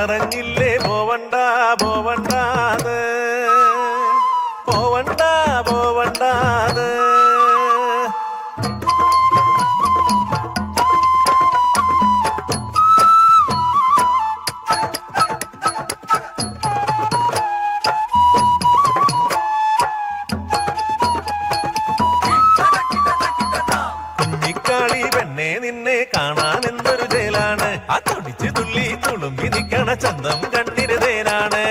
പറഞ്ഞില്ലേ പോവണ്ട പോവണ്ടാന്ന് പോവണ്ട പോവണ്ടാന്ന് കുഞ്ഞിക്കാളി പെണ്ണെ നിന്നെ കാണാൻ എന്തൊരു ചേലാണ് ആ തുടിച്ച് തുള്ളി തുളുമ്പി നിക്കണ ചന്തം കണ്ണിരുതേനാണ്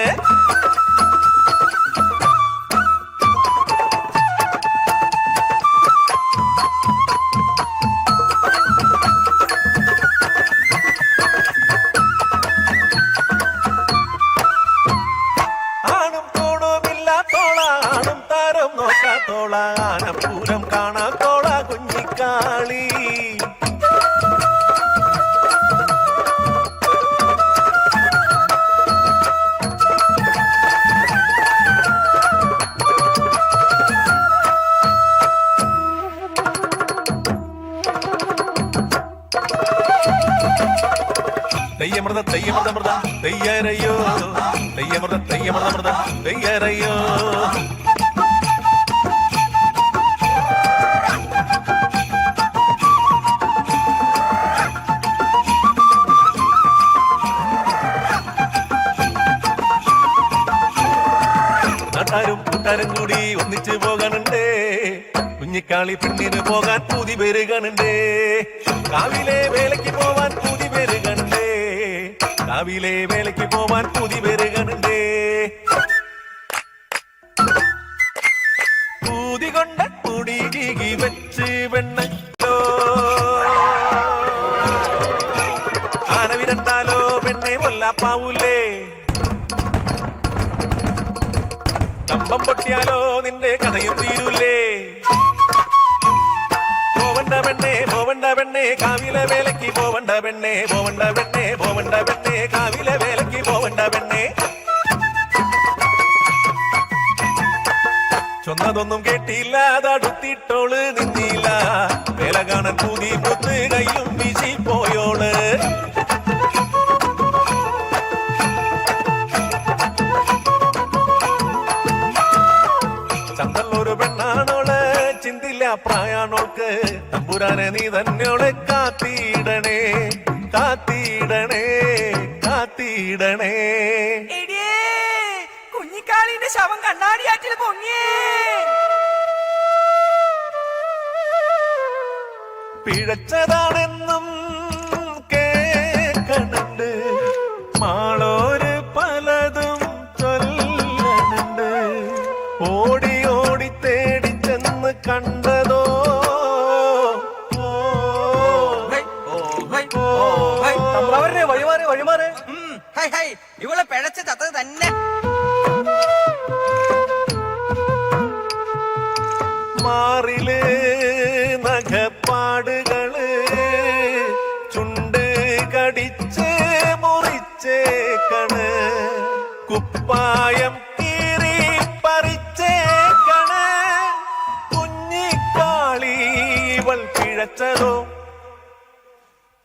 ആണും തോണുമില്ലാത്തോള ആണും താരം നോക്കാത്തോള ആനപ്പൂരം കാണാത്തോള കുഞ്ഞിക്കാളി തെയ്യമൃത തെയ്യമൃതമൃത തെയ്യരയോ തെയ്യമൃത തെയ്യമൃതമൃത തെയ്യരയോ നാട്ടാരും കൂട്ടാരും കൂടി ഒന്നിച്ചു പോകാനുണ്ടേ കുഞ്ഞിക്കാളി പെണ്ണിന് പോകാൻ പൂതി പെരുകണുണ്ടേ കാവിലെ വേലയ്ക്ക് പോവാൻ പൂതി പെരുകണുണ്ടേ കാവിലെ വേലയ്ക്ക് പോവാൻ പൂതി പെരുകണുണ്ടേ പൂതി കൊണ്ട കുടി കീകി വെച്ച് വെണ്ണോ ആന വിരണ്ടാലോ പെണ്ണെ കൊല്ലാപ്പാവൂലേ കമ്പം പൊട്ടിയാലോ നിന്റെ കഥയും തീരൂലേ പോവണ്ട പെണ്ണെ പോവണ്ട പെണ്ണെ കാവിലെ വേലയ്ക്ക് പോവണ്ട പെണ്ണെ പോവണ്ട പെണ്ണെ പോവണ്ട പെണ്ണെ കാവിലെ വേലയ്ക്ക് പോവണ്ട പെണ്ണെ ചൊന്നതൊന്നും കേട്ടില്ല അതടുത്തിട്ടോള് നിന്നില്ല വേല കാണാൻ പൂതി പൊത്ത് കയ്യും വീശി പോയോള് ചന്തല്ലൊരു പെണ്ണാണോള് ചിന്തില്ല പ്രായാണോൾക്ക് തമ്പുരാനെ നീ തന്നെയോളെ കാത്തിടണേ കാത്തിടണേ കാത്തിടണേ കുഞ്ഞിക്കാളിന്റെ ശവം കണ്ണാടിയാറ്റിൽ പൊങ്ങിയേ പിഴച്ചതാണെന്നും കേക്കണുണ്ട് മാളോര് പലതും ചൊല്ലണുണ്ട് ഓടി ഓടി തേടി ചെന്ന് കണ്ടതോ വഴിമാറ് വഴിമാറ് ഇവളെ പിഴച്ച ചത്തത് തന്നെ മാറില് നഖപ്പാടുകള് ചുണ്ട് കടിച്ച് മുറിച്ചേക്കണ് കുപ്പായം കീറി പറിച്ചേക്കണ് കുഞ്ഞിക്കാളി ഇവൾ പിഴച്ചതോ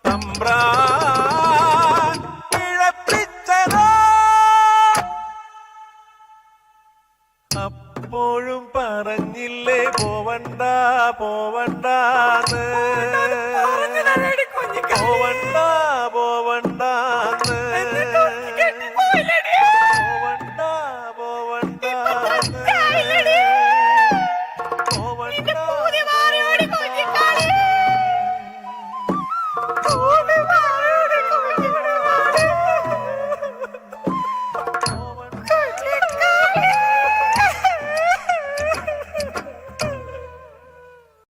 തമ്പ്രാൻ പിഴപ്പിച്ചതോ അപ്പോഴും പറഞ്ഞില്ലേ പോവണ്ട പോവണ്ടാന്ന്